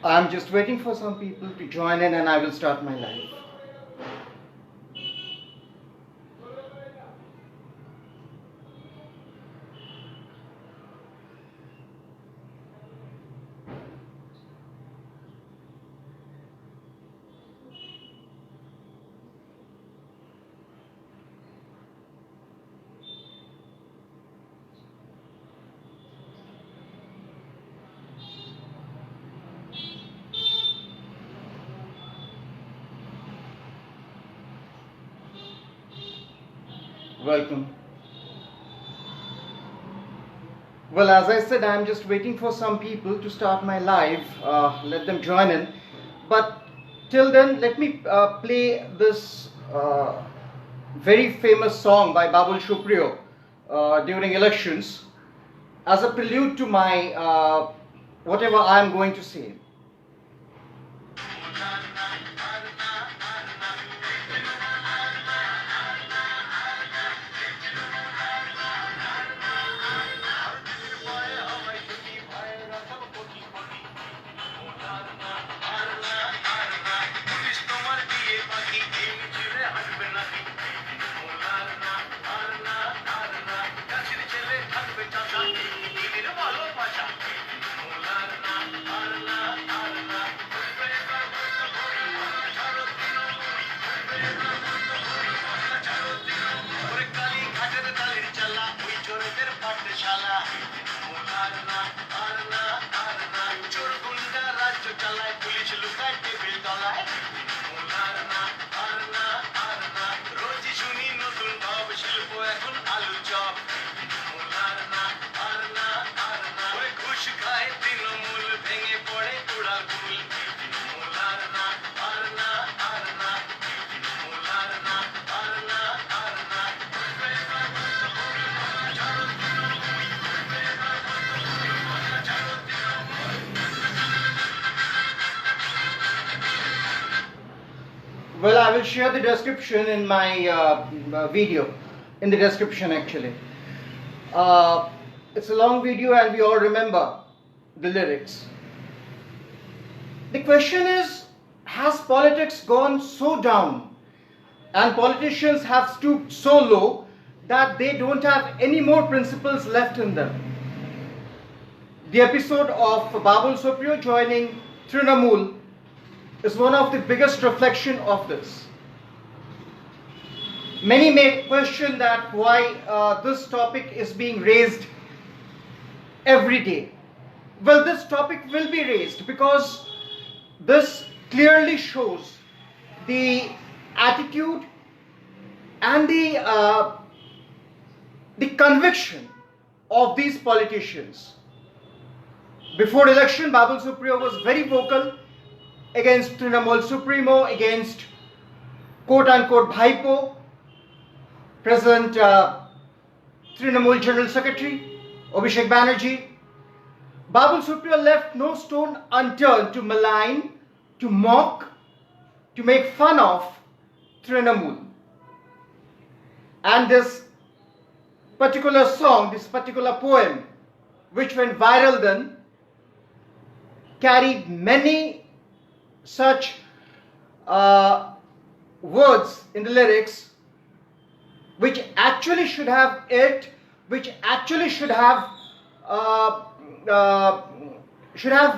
I'm just waiting for some people to join in and I will start my live. Welcome. Well, as I said, I'm just waiting for some people to start my live. Let them join in. But till then, let me play this very famous song by Babul Supriyo during elections as a prelude to my whatever I'm going to say. Well, I will share the description in my video, in the description actually. It's a long video and we all remember the lyrics. The question is, has politics gone so down and politicians have stooped so low that they don't have any more principles left in them? The episode of Babul Supriyo joining Trinamool is one of the biggest reflection of this. Many may question that why this topic is being raised every day. Well, this topic will be raised because this clearly shows the attitude and the conviction of these politicians. Before election, Babul Supriyo was very vocal against Trinamool Supremo, against quote-unquote Bhaipo, present Trinamool General Secretary, Mamata Banerjee. Babul Supriyo left no stone unturned to malign, to mock, to make fun of Trinamool. And this particular song, this particular poem, which went viral then, carried many such words in the lyrics which actually should have which actually should have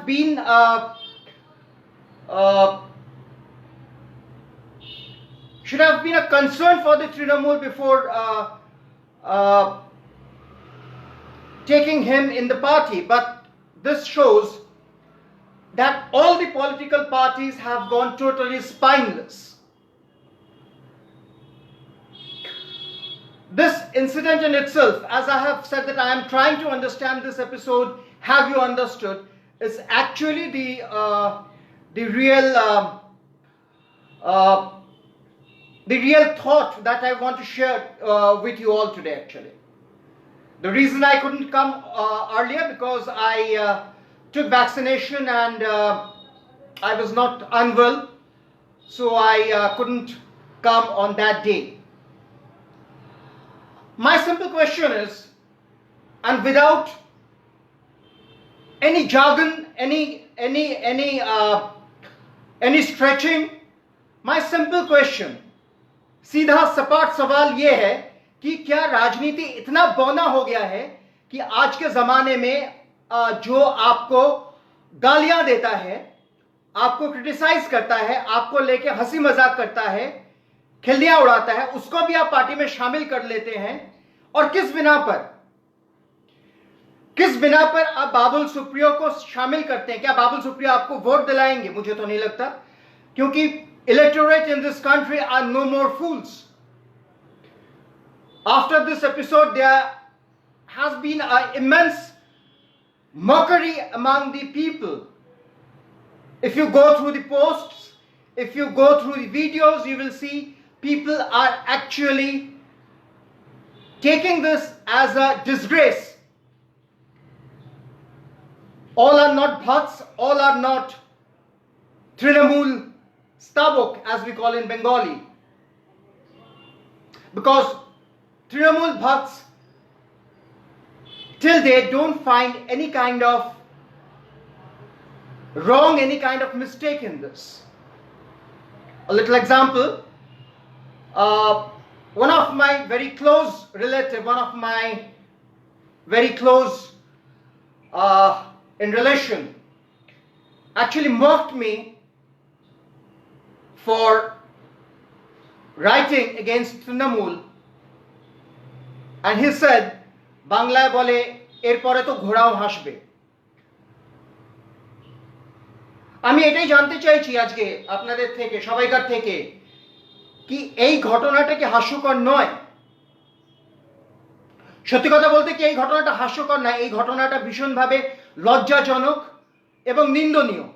been a concern for the Trinamool before taking him in the party. But this shows that all the political parties have gone totally spineless. This incident in itself, as I have said that I am trying to understand this episode, have you understood, is actually the real thought that I want to share with you all today actually. The reason I couldn't come earlier because I took vaccination and I was not unwell, so I couldn't come on that day. My simple question is, and without any jargon, any any stretching. My simple question, सीधा सपाट सवाल ये है कि क्या राजनीति इतना बौना हो गया है कि आज के जमाने में जो आपको गालियां देता है, आपको क्रिटिसाइज करता है, आपको लेके हंसी मजाक करता है, खिल्लियां उड़ाता है, उसको भी आप पार्टी में शामिल कर लेते हैं? और किस बिना पर आप बाबुल सुप्रियो को शामिल करते हैं? क्या बाबुल सुप्रियो आपको वोट दिलाएंगे? मुझे तो नहीं लगता, क्योंकि electorate in this country are no more fools. After this episode there has been an immense mockery among the people. If you go through the posts, if you go through the videos, you will see people are actually taking this as a disgrace. All are not bhats, all are not Trinamool Stabok, as we call in Bengali. Because Trinamool bhats, till they don't find any kind of wrong, any kind of mistake in this. A little example, one of my very close relative, one of my very close in relation, actually mocked me for writing against Trinamool, and he said, বাংলায় বলে এরপরে তো ঘোড়াও হাসবে. আমি এটাই জানতে চাইছি আজকে আপনাদের থেকে, সবাইকার থেকে, কি এই ঘটনাটা কি হাস্যকর নয়? সত্যি কথা বলতে কি এই ঘটনাটা হাস্যকর নয়, এই ঘটনাটা ভীষণভাবে লজ্জাজনক এবং নিন্দনীয়.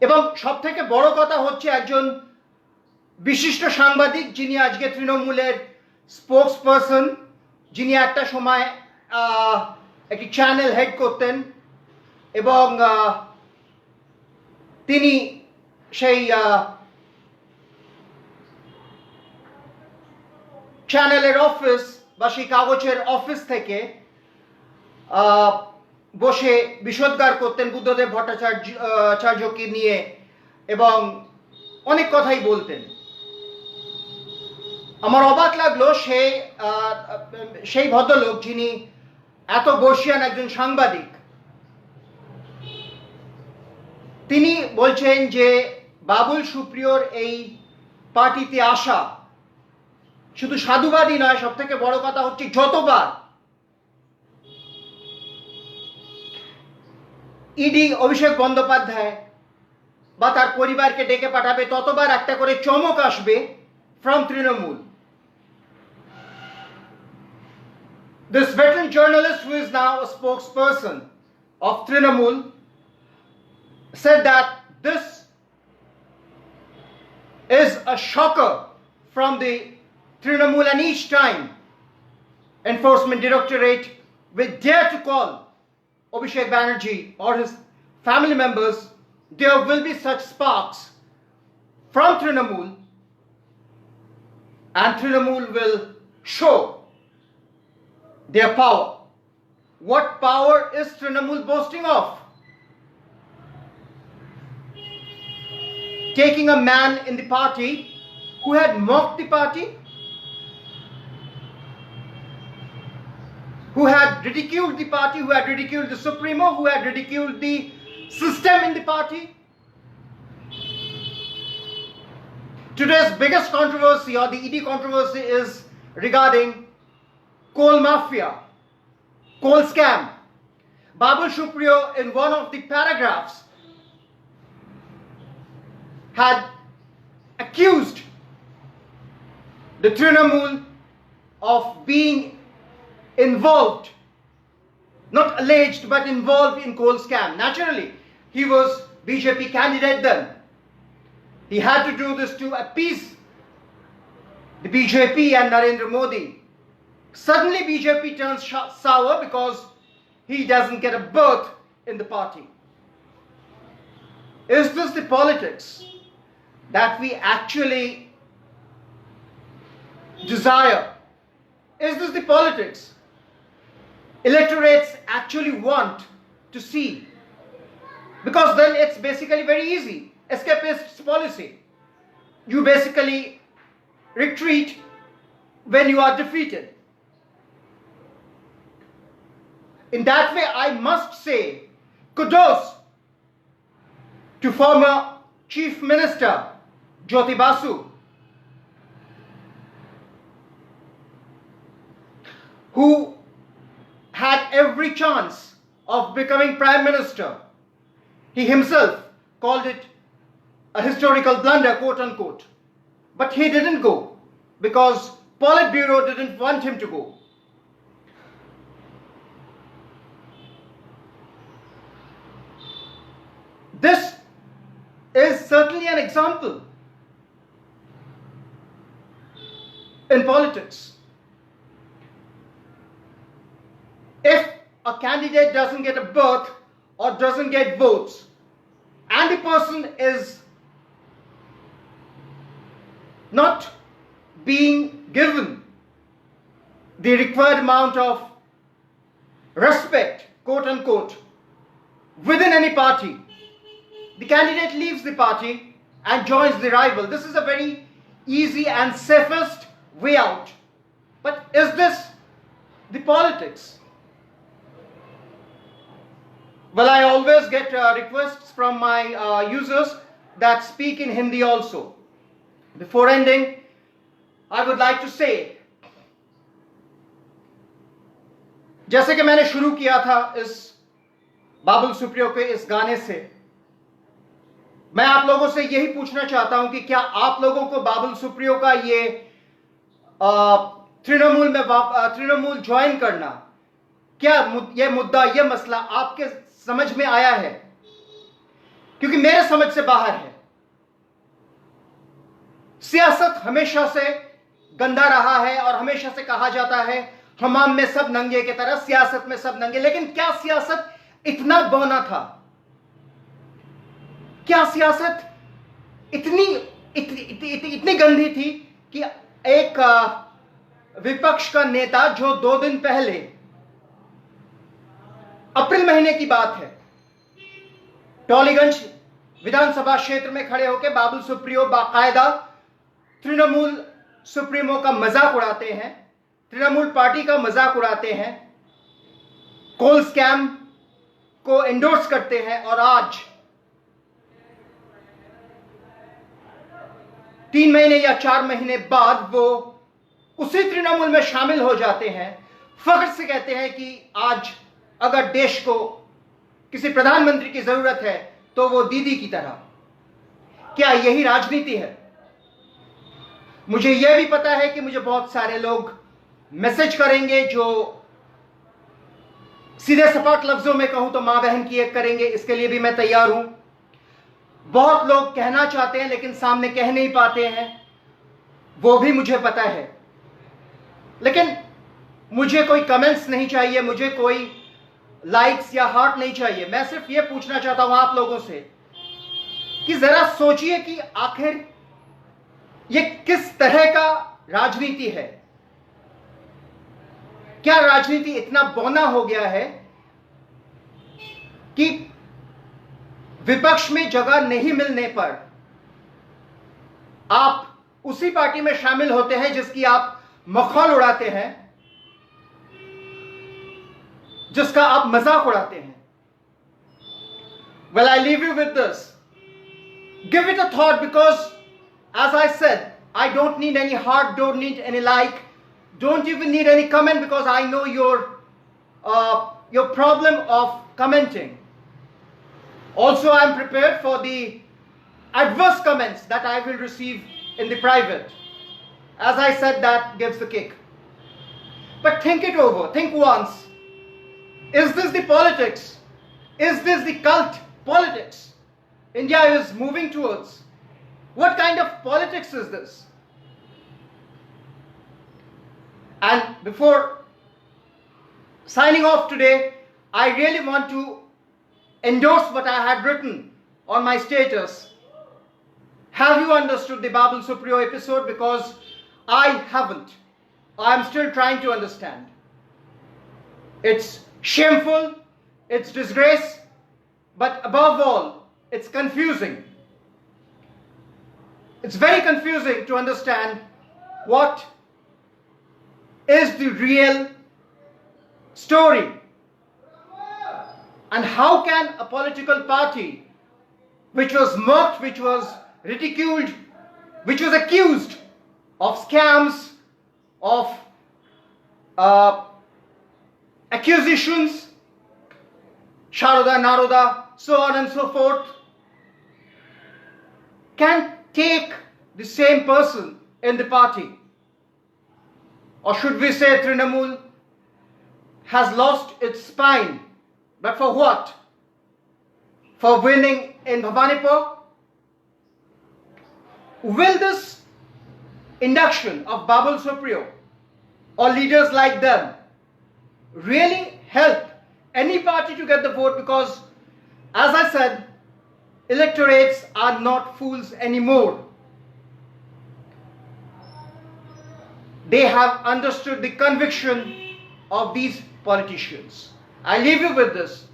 এবং সব থেকে বড় কথা হচ্ছে, একজন বিশিষ্ট সাংবাদিক, যিনি আজকে তৃণমূলের স্পোক্স পারসন, যিনি একটা সময় একটি চ্যানেল হেড করতেন, এবং তিনি সেই চ্যানেলের অফিস বা সেই কাগজের অফিস থেকে বসে বিষোদ্গার করতেন বুদ্ধদেব ভট্টাচার্যকে নিয়ে, এবং অনেক কথাই বলতেন. আমার অবাক লাগলো সেই ভদ্রলোক, যিনি এত বর্ষিয়ান একজন সাংবাদিক, তিনি বলছেন যে বাবুল সুপ্রিয়র এই পার্টিতে আসা শুধু সাধুবাদই নয়, সব থেকে বড় কথা হচ্ছে যতবার ইডি অভিষেক বন্দ্যোপাধ্যায় বা তার পরিবারকে ডেকে পাঠাবে, ততবার একটা করে চমক আসবে from Trinamool. This veteran journalist, who is now a spokesperson of Trinamool, said that this is a shocker from the Trinamool, and each time Enforcement Directorate will dare to call Abhishek Banerjee or his family members, there will be such sparks from Trinamool, and Trinamool will show their power. What power is Trinamool boasting of? Taking a man in the party who had mocked the party, who had ridiculed the party, who had ridiculed the Supremo, who had ridiculed the system in the party. Today's biggest controversy, or the ED controversy, is regarding coal mafia, coal scam. Babul Supriyo, in one of the paragraphs, had accused the Trinamool of being involved, not alleged, but involved in coal scam. Naturally, he was BJP candidate then. He had to do this to appease the BJP and Narendra Modi. Suddenly BJP turns sour because he doesn't get a berth in the party. Is this the politics that we actually desire? Is this the politics electorates actually want to see, because then it's basically very easy. Escapist policy. You basically retreat when you are defeated. In that way, I must say kudos to former Chief Minister Jyoti Basu, who had every chance of becoming Prime Minister. He himself called it a historical blunder, quote unquote. But he didn't go because Politburo didn't want him to go. This is certainly an example in politics. If a candidate doesn't get a berth or doesn't get votes, and the person is not being given the required amount of respect, quote unquote, within any party, the candidate leaves the party and joins the rival. This is a very easy and safest way out. But is this the politics? Well, I always get requests from my users that speak in Hindi also. Before ending, I would like to say, जैसे कि मैंने शुरू किया था इस बाबुल सुप्रियो के इस गाने से, मैं आप लोगों से यही पूछना चाहता हूं कि क्या आप लोगों को बाबुल सुप्रियो का ये तृणमूल ज्वाइन करना, क्या ये मुद्दा, ये मसला आपके समझ में आया है? क्योंकि मेरे समझ से बाहर है। सियासत हमेशा से गंदा रहा है और हमेशा से कहा जाता है हमाम में सब नंगे की तरह, सियासत में सब नंगे। लेकिन क्या सियासत इतना बौना था? क्या सियासत इतनी गंदी थी कि एक विपक्ष का नेता, जो 2 दिन पहले, अप्रैल महीने की बात है, टॉलीगंज विधानसभा क्षेत्र में खड़े होकर बाबुल सुप्रियो बाकायदा तृणमूल सुप्रीमो का मजाक उड़ाते हैं, तृणमूल पार्टी का मजाक उड़ाते हैं, कोल स्कैम को एंडोर्स करते हैं, और आज 3 महीने या 4 महीने बाद वो उसी तृणमूल में शामिल हो जाते हैं। फख्र से कहते हैं कि आज अगर देश को किसी प्रधानमंत्री की जरूरत है तो वो दीदी की तरह। क्या यही राजनीति है? मुझे यह भी पता है कि मुझे बहुत सारे लोग मैसेज करेंगे जो सीधे सपाट लफ्जों में कहूं तो मां बहन की एक करेंगे। इसके लिए भी मैं तैयार हूं। बहुत लोग कहना चाहते हैं लेकिन सामने कह नहीं पाते हैं, वो भी मुझे पता है। लेकिन मुझे कोई कमेंट्स नहीं चाहिए, मुझे कोई लाइक्स या हार्ट नहीं चाहिए। मैं सिर्फ ये पूछना चाहता हूं आप लोगों से कि जरा सोचिए कि आखिर ये किस तरह का राजनीति है। क्या राजनीति इतना बौना हो गया है कि विपक्ष में जगह नहीं मिलने पर आप उसी पार्टी में शामिल होते हैं जिसकी आप मखौल उड़ाते हैं, जिसका आप मजाक उड़ाते हैं? Well, I leave you with this. Give it a thought, because as I said, I don't need any heart, don't need any like, don't even need any comment, because I know your problem of commenting. Also, I am prepared for the adverse comments that I will receive in the private. As I said, that gives the kick. But think it over. Think once. Is this the politics? Is this the cult politics India is moving towards? What kind of politics is this? And before signing off today, I really want to endorse what I had written on my status. Have you understood the Babul Supriyo episode? Because I haven't. I'm still trying to understand. It's shameful, it's disgrace, but above all, it's confusing. It's very confusing to understand what is the real story and how can a political party which was mocked, which was ridiculed, which was accused of scams, of accusations, Sharoda, Naroda, so on and so forth, can take the same person in the party? Or should we say Trinamool has lost its spine? But for what? For winning in Bhawanipur? Will this induction of Babul Supriyo or leaders like them really help any party to get the vote? Because, as I said, electorates are not fools anymore. They have understood the conviction of these politicians. I leave you with this.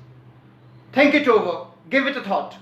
Think it over. Give it a thought.